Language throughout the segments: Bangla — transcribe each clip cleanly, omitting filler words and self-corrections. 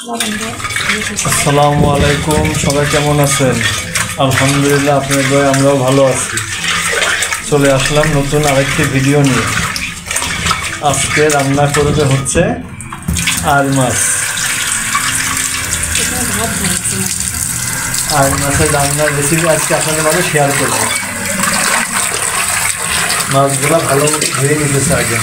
আসসালামু আলাইকুম, সবাই কেমন আছেন? আলহামদুলিল্লাহ, আপনাদের দয়ায় আমরাও ভালো আছি। চলে আসলাম নতুন আরেকটি ভিডিও নিয়ে। আজকে রান্না করবে হচ্ছে আর মাছ। আর মাছের রান্নার রেসিপি আজকে আপনাদের মাঝে শেয়ার করব। মাছগুলো ভালো মতো ধুয়ে নিতেছে আগে।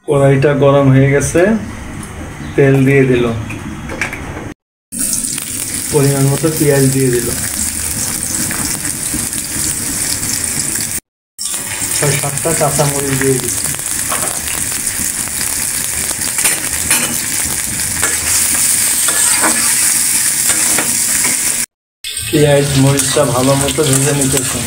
কড়াইটা গরম হয়ে গেছে, তেল দিয়ে দিল, পরিমাণ মতো পেঁয়াজ দিয়ে দিল, 6-7টা কাঁচামরিচ দিয়ে দিল, পেঁয়াজ মরিচটা ভালো মতো ভেজে নিতেছে।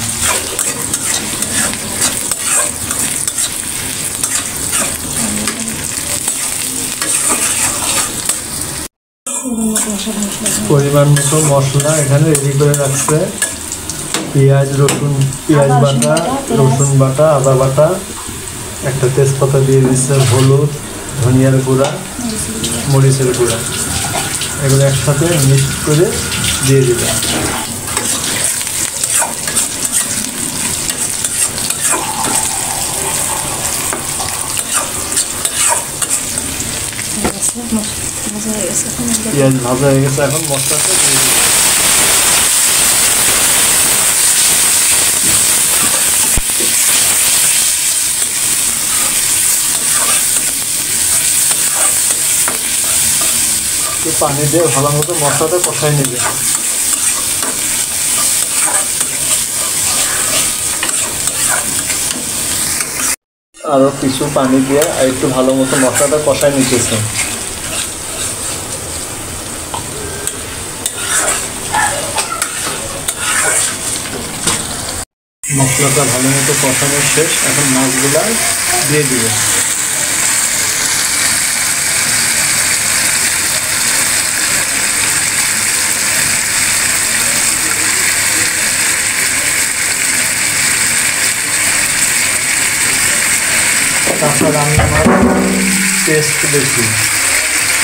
পরিমাণ মতো মশলা এখানে রেডি করে রাখছে। পেঁয়াজ বাটা, রসুন বাটা, আদা বাটা, একটা তেজপাতা দিয়ে দিচ্ছে, হলুদ, ধনিয়ার গুঁড়া, মরিচের গুঁড়া, এগুলো একসাথে মিক্স করে দিয়ে দিবে। পেঁয়াজ ভাজা হয়ে গেছে, এখন মশলাটা দিয়ে দিবে। পানি দিয়ে ভালো মতো মশলাটা কষাই নেবে। আরো কিছু পানি দিয়ে আর একটু ভালো মতো মশলাটা কষাই নিতেছে। মশলাটা ভালো মতো কষানো শেষ, এখন মাছগুলা দিয়ে দিবে। কাঁচা রান্না মাছ টেস্ট বেশি,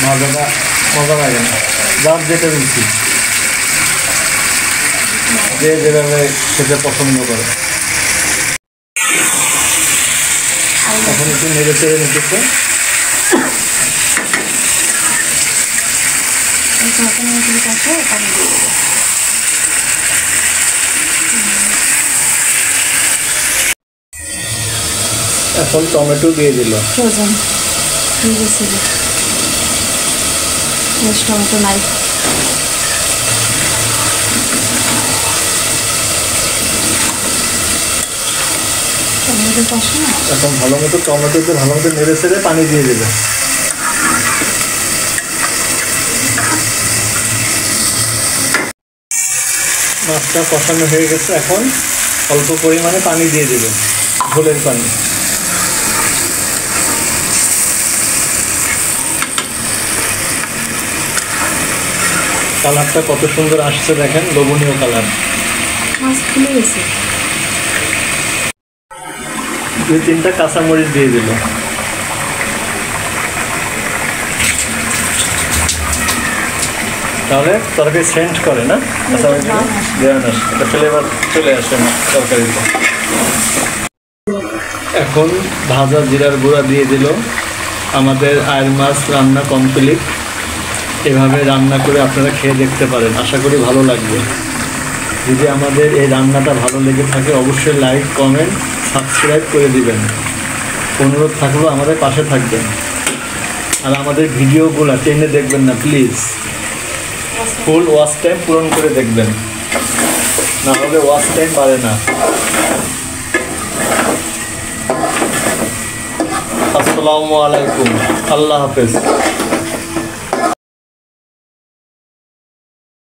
মজাটা মজা লাগে না, যার যেটা রুচি, যে যেভাবে খেতে পছন্দ করে। এখন একটু নেড়ে চেড়ে নিতেছে। এখন টমেটো দিয়ে দিল। টমেটো নাই, এখন ভালো মতো টমেটোতে ভালো মতো নেড়ে চেড়ে পানি দিয়ে দেবে। মাছটা কষানো হয়ে গেছে, এখন অল্প পরিমাণে পানি দিয়ে দেবে, ঝোলের পানি। কালারটা কত সুন্দর আসছে দেখেন, লোভনীয় কালার। মাছ খুলে গেছে। 2-3টা কাঁচামরিচ দিয়ে দিল। তাহলে তরকারি সেন্ট করে না, কাঁচামরিচ দেওয়ান আসে, একটা ফ্লেভার চলে আসে না তরকারিতে। এখন ভাজা জিরার গুঁড়া দিয়ে দিল। আমাদের আয়ের মাছ রান্না কমপ্লিট। এভাবে রান্না করে আপনারা খেয়ে দেখতে পারেন, আশা করি ভালো লাগবে। যদি আমাদের এই রান্নাটা ভালো লেগে থাকে অবশ্যই লাইক, কমেন্ট, সাবস্ক্রাইব করে দিবেন। অনুরোধ থাকলেও আমাদের পাশে থাকবেন, আর আমাদের ভিডিওগুলো টেনে দেখবেন না প্লিজ। ফুল ওয়াচ টাইম পূরণ করে দেখবেন, না হলে ওয়াচ টাইম বাড়ে না। আসসালামু আলাইকুম, আল্লাহ হাফেজ।